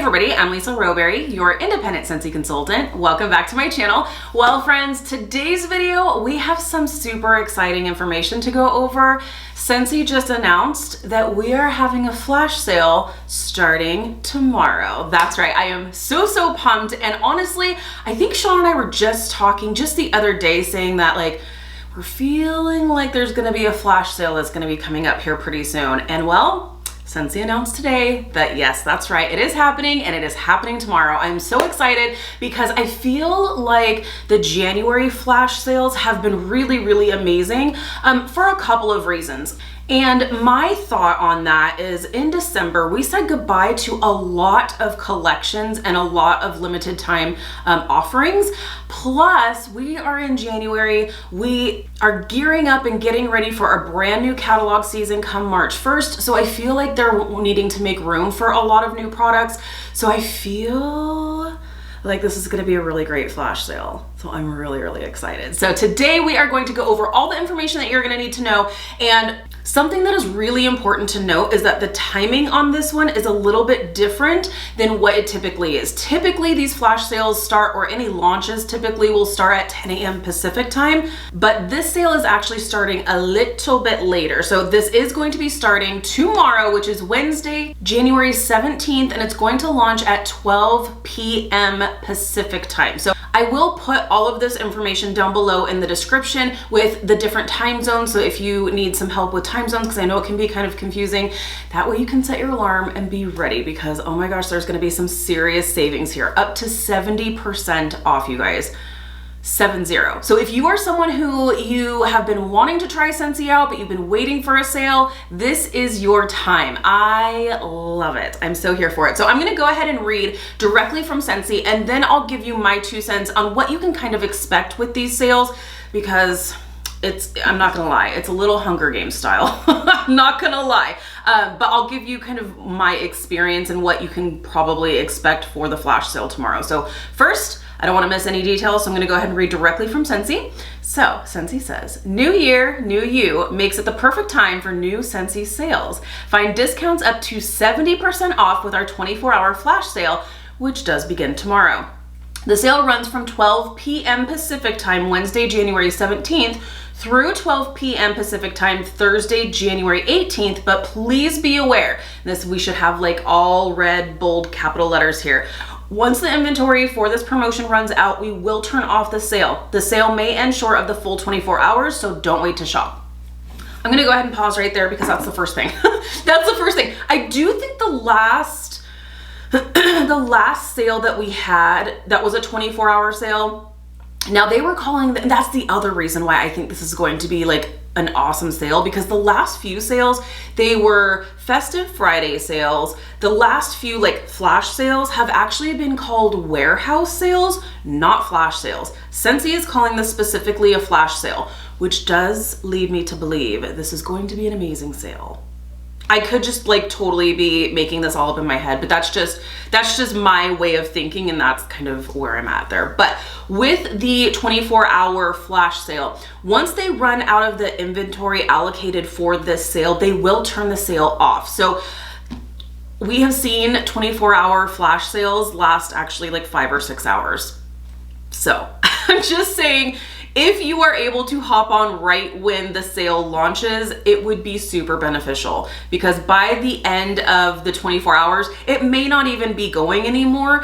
everybody, I'm Lisa Rowberry, your independent Scentsy consultant. Welcome back to my channel. Well friends, today's video, we have some super exciting information to go over. Scentsy just announced that we are having a flash sale starting tomorrow. That's right, I am so pumped, and honestly, I think Sean and I were just talking just the other day saying that we're feeling like there's gonna be a flash sale that's gonna be coming up here pretty soon. And well, Scentsy announced today that yes, that's right, it is happening, and it is happening tomorrow. I'm so excited because I feel like the January flash sales have been really amazing for a couple of reasons. And my thought on that is in December, we said goodbye to a lot of collections and a lot of limited time offerings. Plus, we are in January. We are gearing up and getting ready for our brand new catalog season come March 1st. So I feel like they're needing to make room for a lot of new products. So I feel like this is going to be a really great flash sale. So I'm really excited. So today we are going to go over all the information that you're going to need to know, and something that is really important to note is that the timing on this one is a little bit different than what it typically is. Typically these flash sales start, or any launches typically will start at 10 a.m. Pacific time, but this sale is actually starting a little bit later. So this is going to be starting tomorrow, which is Wednesday, January 17th, and it's going to launch at 12 p.m. Pacific time. So I will put all of this information down below in the description with the different time zones. So if you need some help with time zones, because I know it can be kind of confusing, that way you can set your alarm and be ready, because oh my gosh, there's going to be some serious savings here, up to 70% off, you guys. 70. So if you are someone who you have been wanting to try Scentsy out, but you've been waiting for a sale, this is your time. I love it. I'm so here for it. So I'm going to go ahead and read directly from Scentsy, and then I'll give you my 2 cents on what you can kind of expect with these sales, because I'm not gonna lie, it's a little Hunger Games style. I'm not gonna lie. But I'll give you kind of my experience and what you can probably expect for the flash sale tomorrow. So first, I don't want to miss any details, so I'm going to go ahead and read directly from Scentsy. So Scentsy says, new year, new you makes it the perfect time for new Scentsy sales. Find discounts up to 70% off with our 24-hour flash sale, which does begin tomorrow. The sale runs from 12 p.m. Pacific time, Wednesday, January 17th, through 12 p.m. Pacific time, Thursday, January 18th, but please be aware, we should have all red, bold, capital letters here. Once the inventory for this promotion runs out, we will turn off the sale. The sale may end short of the full 24 hours, so don't wait to shop. I'm gonna go ahead and pause right there because that's the first thing. That's the first thing. I do think the last sale that we had, that was a 24-hour sale. Now they were calling, that's the other reason why I think this is going to be an awesome sale, because the last few sales, they were festive Friday sales. The last few flash sales have actually been called warehouse sales, not flash sales. Scentsy is calling this specifically a flash sale, which does lead me to believe this is going to be an amazing sale. I could just totally be making this all up in my head, but that's just my way of thinking, and that's kind of where I'm at there. But with the 24-hour flash sale, once they run out of the inventory allocated for this sale, they will turn the sale off. So we have seen 24-hour flash sales last actually 5 or 6 hours. So I'm just saying, if you are able to hop on right when the sale launches, it would be super beneficial, because by the end of the 24 hours, it may not even be going anymore,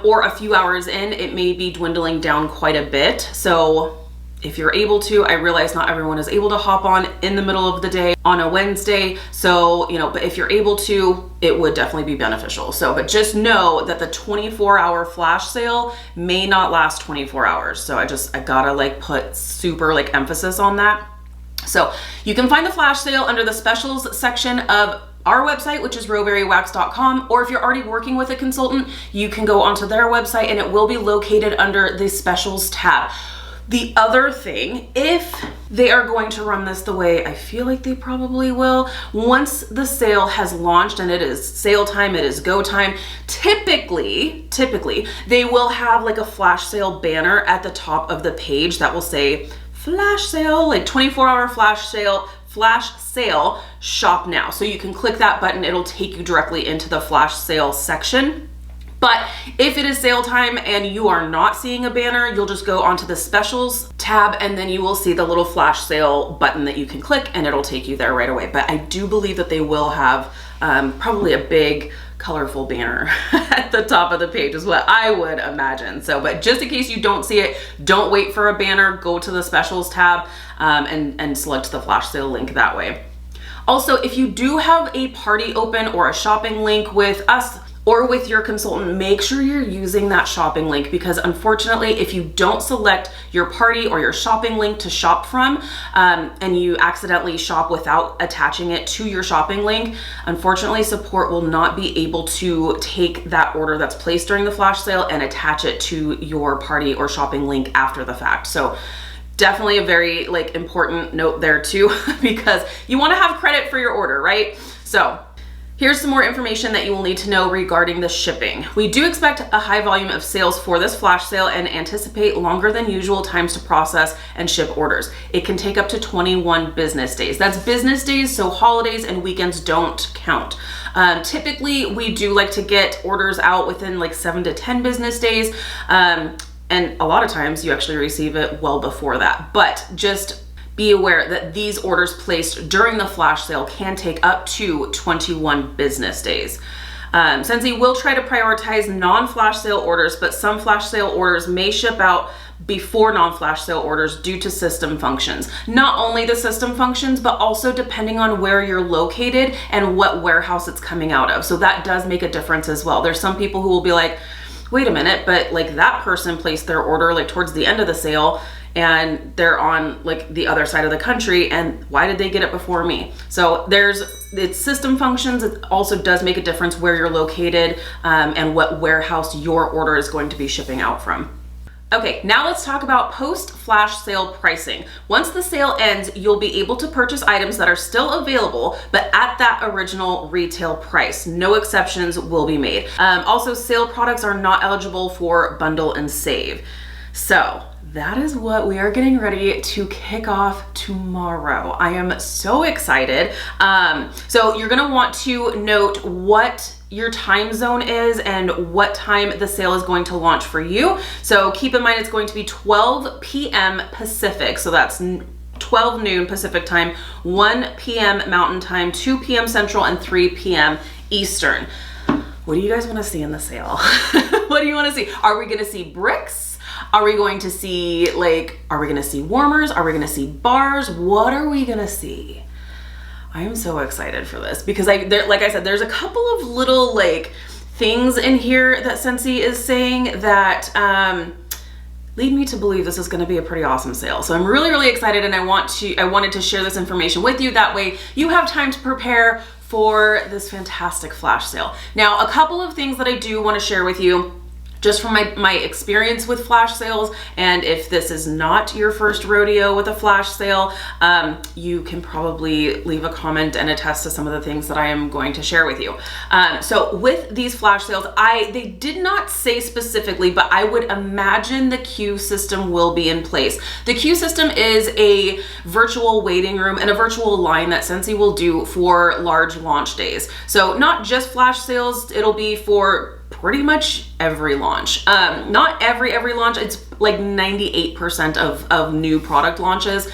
or a few hours in, it may be dwindling down quite a bit. So if you're able to, I realize not everyone is able to hop on in the middle of the day on a Wednesday. So, but if you're able to, it would definitely be beneficial. So, but just know that the 24-hour flash sale may not last 24 hours. So I gotta put super emphasis on that. So you can find the flash sale under the specials section of our website, which is rowberrywax.com, or if you're already working with a consultant, you can go onto their website and it will be located under the specials tab. The other thing, if they are going to run this the way I feel like they probably will, once the sale has launched and it is sale time, it is go time, typically, they will have a flash sale banner at the top of the page that will say flash sale, 24-hour flash sale, shop now. So you can click that button, it'll take you directly into the flash sale section. But if it is sale time and you are not seeing a banner, you'll just go onto the specials tab and then you will see the little flash sale button that you can click and it'll take you there right away. But I do believe that they will have probably a big colorful banner at the top of the page is what I would imagine. So, but just in case you don't see it, don't wait for a banner, go to the specials tab and select the flash sale link that way. Also, if you do have a party open or a shopping link with us or with your consultant, make sure you're using that shopping link, because unfortunately, if you don't select your party or your shopping link to shop from, and you accidentally shop without attaching it to your shopping link, unfortunately, support will not be able to take that order that's placed during the flash sale and attach it to your party or shopping link after the fact. So definitely a very important note there too, because you want to have credit for your order, right? So here's some more information that you will need to know regarding the shipping. We do expect a high volume of sales for this flash sale and anticipate longer than usual times to process and ship orders. It can take up to 21 business days. That's business days, so holidays and weekends don't count. Typically, we do like to get orders out within 7 to 10 business days. And a lot of times you actually receive it well before that, but just be aware that these orders placed during the flash sale can take up to 21 business days. Scentsy will try to prioritize non-flash sale orders, but some flash sale orders may ship out before non-flash sale orders due to system functions. Not only the system functions, but also depending on where you're located and what warehouse it's coming out of. So that does make a difference as well. There's some people who will be like, wait a minute, but that person placed their order towards the end of the sale and they're on the other side of the country, and why did they get it before me? So it's system functions. It also does make a difference where you're located and what warehouse your order is going to be shipping out from. Okay, now let's talk about post-flash sale pricing. Once the sale ends, you'll be able to purchase items that are still available, but at that original retail price. No exceptions will be made. Also, sale products are not eligible for bundle and save. So that is what we are getting ready to kick off tomorrow. I am so excited. So you're gonna want to note what your time zone is and what time the sale is going to launch for you. So keep in mind it's going to be 12 p.m. Pacific. So that's 12 noon Pacific time, 1 p.m. Mountain time, 2 p.m. Central, and 3 p.m. Eastern. What do you guys want to see in the sale? What do you want to see? Are we going to see bricks? Are we going to see are we going to see warmers? Are we going to see bars? What are we going to see? I am so excited for this because like I said, there's a couple of little things in here that Scentsy is saying that lead me to believe this is going to be a pretty awesome sale. So I'm really, really excited, and I wanted to share this information with you. That way you have time to prepare for this fantastic flash sale. Now, a couple of things that I do want to share with you just from my experience with flash sales, and if this is not your first rodeo with a flash sale, you can probably leave a comment and attest to some of the things that I am going to share with you. So with these flash sales, they did not say specifically, but I would imagine the queue system will be in place. The queue system is a virtual waiting room and a virtual line that Scentsy will do for large launch days. So not just flash sales, it'll be for pretty much every launch. Not every launch, it's like 98% of new product launches.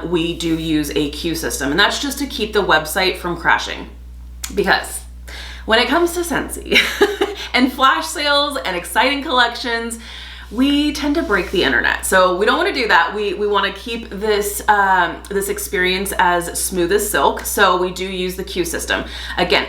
We do use a queue system, and that's just to keep the website from crashing. Because when it comes to Scentsy and flash sales and exciting collections, we tend to break the internet. So we don't want to do that. We want to keep this this experience as smooth as silk. So we do use the queue system. Again,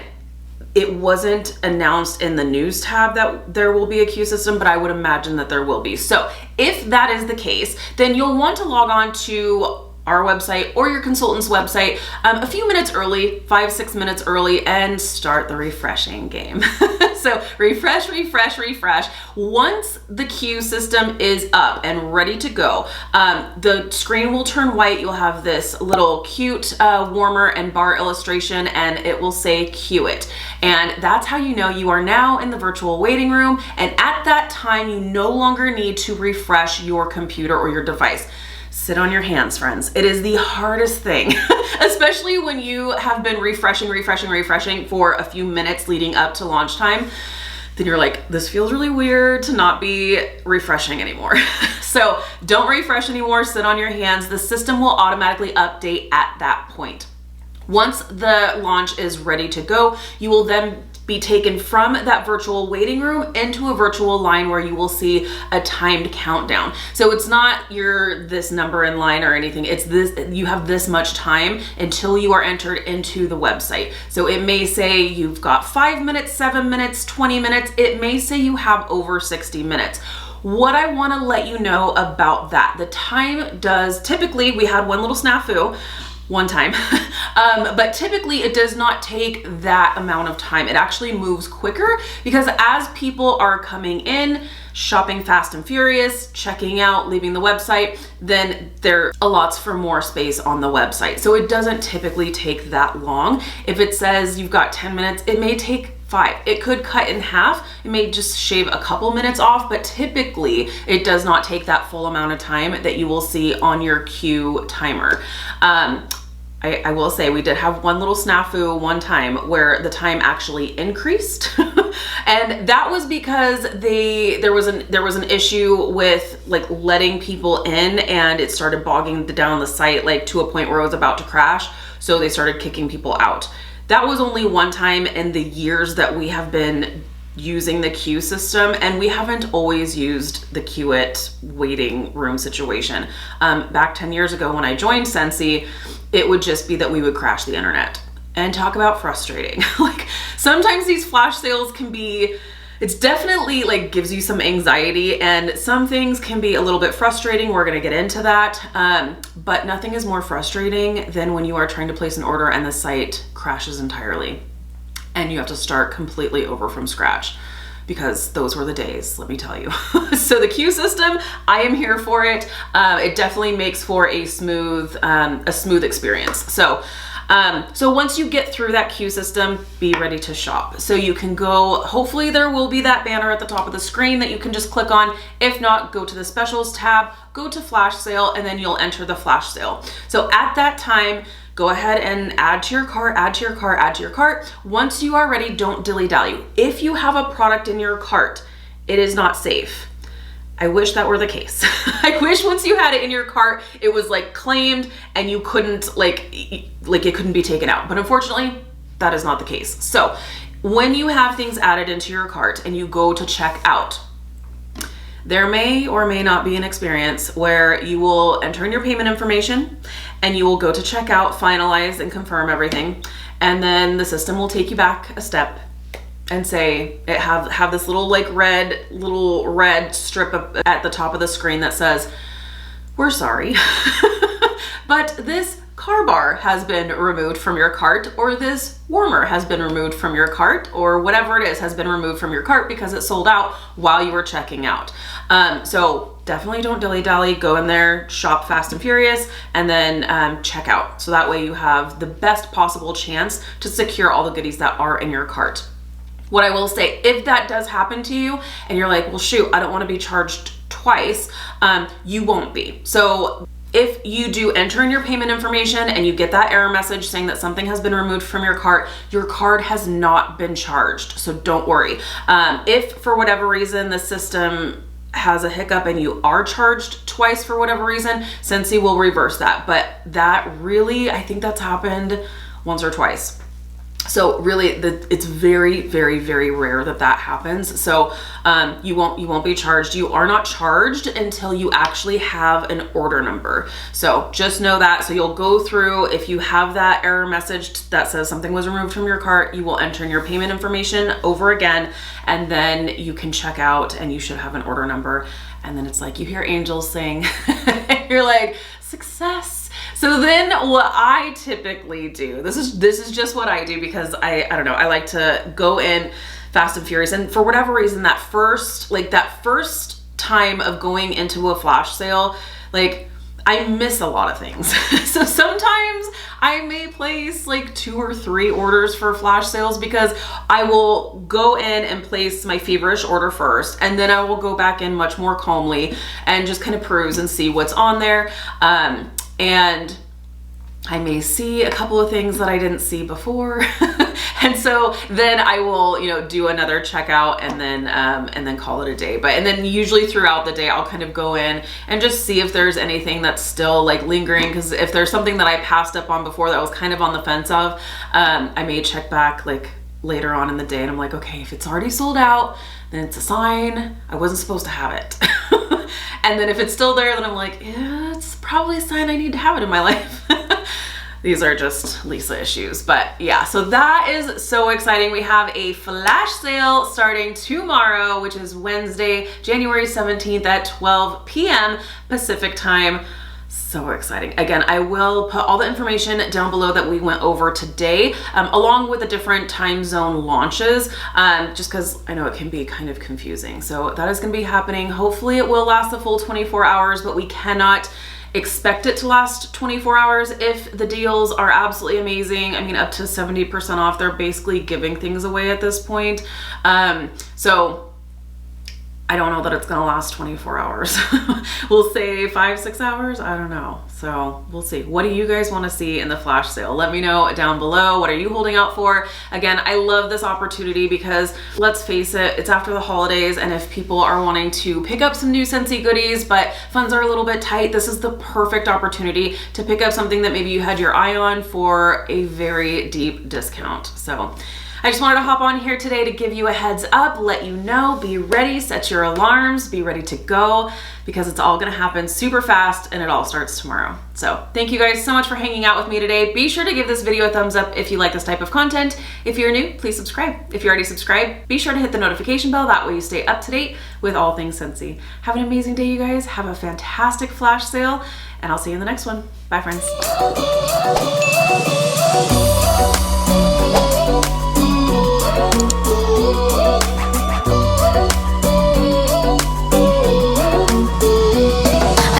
it wasn't announced in the news tab that there will be a queue system, but I would imagine that there will be. So if that is the case, then you'll want to log on to our website or your consultant's website a few minutes early, 5-6 minutes early, and start the refreshing game. So refresh. Once the queue system is up and ready to go, the screen will turn white. You'll have this little cute warmer and bar illustration, and it will say queue it. And that's how you know you are now in the virtual waiting room. And at that time, you no longer need to refresh your computer or your device. Sit on your hands, friends. It is the hardest thing, especially when you have been refreshing for a few minutes leading up to launch time. then you're like, this feels really weird to not be refreshing anymore. So don't refresh anymore, sit on your hands. The system will automatically update at that point. Once the launch is ready to go, you will then be taken from that virtual waiting room into a virtual line where you will see a timed countdown. So it's not you're this number in line or anything. It's this, you have this much time until you are entered into the website. So it may say you've got 5 minutes, 7 minutes, 20 minutes. It may say you have over 60 minutes. What I want to let you know about that, the time does, typically we had one little snafu one time, but typically it does not take that amount of time. It actually moves quicker because as people are coming in, shopping fast and furious, checking out, leaving the website, then there allots for more space on the website. So it doesn't typically take that long. If it says you've got 10 minutes, it may take 5. It could cut in half. It may just shave a couple minutes off, but typically it does not take that full amount of time that you will see on your queue timer. I will say we did have one little snafu one time where the time actually increased. And that was because there was an issue with like letting people in, and it started bogging down the site like to a point where it was about to crash. So they started kicking people out. That was only one time in the years that we have been using the queue system, and we haven't always used the queue it waiting room situation. Back 10 years ago when I joined Scentsy, it would just be that we would crash the internet. And talk about frustrating. Like sometimes these flash sales can be, it's definitely like gives you some anxiety, and some things can be a little bit frustrating. We're gonna get into that. But nothing is more frustrating than when you are trying to place an order and the site crashes entirely and you have to start completely over from scratch, because those were the days, let me tell you. So the queue system, I am here for it. It definitely makes for a smooth experience. So once you get through that queue system, be ready to shop. So you can go, hopefully there will be that banner at the top of the screen that you can just click on. If not, go to the specials tab, go to flash sale, and then you'll enter the flash sale. So at that time, go ahead and add to your cart, add to your cart, add to your cart. Once you are ready, don't dilly-dally. If you have a product in your cart, it is not safe. I wish that were the case. I wish once you had it in your cart, it was like claimed and you couldn't like it couldn't be taken out. But unfortunately, that is not the case. So when you have things added into your cart and you go to check out, there may or may not be an experience where you will enter in your payment information and you will go to checkout, finalize and confirm everything. And then the system will take you back a step and say, it have this little red strip at the top of the screen that says, we're sorry, but this car bar has been removed from your cart, or this warmer has been removed from your cart, or whatever it is has been removed from your cart because it sold out while you were checking out. So definitely don't dilly-dally, go in there, shop fast and furious, and then check out. So that way you have the best possible chance to secure all the goodies that are in your cart. What I will say, if that does happen to you and you're like, well, shoot, I don't want to be charged twice, you won't be. So if you do enter in your payment information and you get that error message saying that something has been removed from your card has not been charged. So don't worry. If for whatever reason the system has a hiccup and you are charged twice for whatever reason, Scentsy will reverse that. But that really, I think that's happened once or twice. So really, it's very, very, very rare that that happens. So you won't be charged. You are not charged until you actually have an order number. So just know that. So you'll go through, if you have that error message that says something was removed from your cart, you will enter in your payment information over again, and then you can check out and you should have an order number. And then it's like you hear angels sing and you're like, success. So then what I typically do, this is just what I do, because I don't know, I like to go in fast and furious. And for whatever reason, that first time of going into a flash sale, like I miss a lot of things. So sometimes I may place like 2 or 3 orders for flash sales, because I will go in and place my feverish order first, and then I will go back in much more calmly and just kind of peruse and see what's on there. And I may see a couple of things that I didn't see before. And so then I will, you know, do another checkout and then call it a day. And then usually throughout the day, I'll kind of go in and just see if there's anything that's still like lingering. Cause if there's something that I passed up on before that I was kind of on the fence of, I may check back like later on in the day and I'm like, okay, if it's already sold out, then it's a sign I wasn't supposed to have it. And then if it's still there, then I'm like, yeah, it's probably a sign I need to have it in my life. These are just Lisa issues, but yeah, so that is so exciting. We have a flash sale starting tomorrow, which is Wednesday, January 17th at 12 p.m. Pacific time. So exciting. Again, I will put all the information down below that we went over today, along with the different time zone launches, just because I know it can be kind of confusing. So that is going to be happening. Hopefully it will last the full 24 hours, but we cannot expect it to last 24 hours if the deals are absolutely amazing. I mean, up to 70% off. They're basically giving things away at this point. So I don't know that it's gonna last 24 hours. We'll say 5-6 hours, I don't know. So we'll see. What do you guys wanna see in the flash sale? Let me know down below. What are you holding out for? Again, I love this opportunity because let's face it, it's after the holidays, and if people are wanting to pick up some new Scentsy goodies, but funds are a little bit tight, this is the perfect opportunity to pick up something that maybe you had your eye on for a very deep discount. So I just wanted to hop on here today to give you a heads up, let you know, be ready, set your alarms, be ready to go, because it's all gonna happen super fast and it all starts tomorrow. So thank you guys so much for hanging out with me today. Be sure to give this video a thumbs up if you like this type of content. If you're new, please subscribe. If you're already subscribed, be sure to hit the notification bell. That way you stay up to date with all things Scentsy. Have an amazing day, you guys. Have a fantastic flash sale, and I'll see you in the next one. Bye, friends.